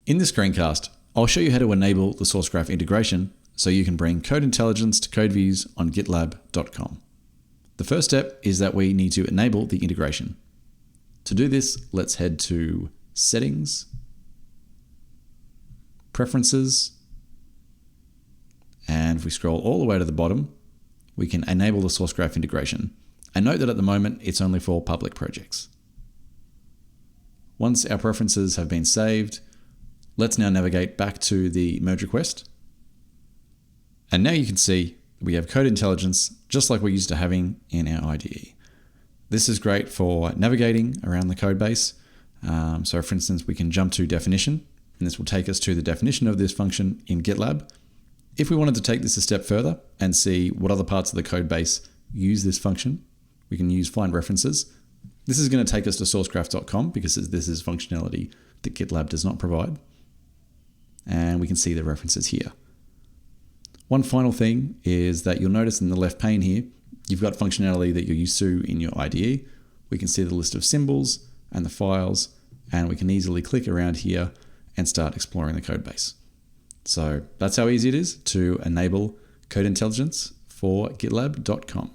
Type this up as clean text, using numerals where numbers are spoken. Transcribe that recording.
In this screencast, I'll show you how to enable the Sourcegraph integration so you can bring code intelligence to code views on GitLab.com. The first step is that we need to enable the integration. To do this, let's head to Settings, Preferences, and if we scroll all the way to the bottom, we can enable the Sourcegraph integration. And note that at the moment, it's only for public projects. Once our preferences have been saved, let's now navigate back to the merge request. And now you can see we have code intelligence just like we're used to having in our IDE. This is great for navigating around the code base. So for instance, we can jump to definition, and this will take us to the definition of this function in GitLab. If we wanted to take this a step further and see what other parts of the code base use this function, we can use find references. This is going to take us to sourcegraph.com because this is functionality that GitLab does not provide. And we can see the references here. One final thing is that you'll notice in the left pane here, you've got functionality that you're used to in your IDE. We can see the list of symbols and the files, and we can easily click around here and start exploring the code base. So that's how easy it is to enable code intelligence for GitLab.com.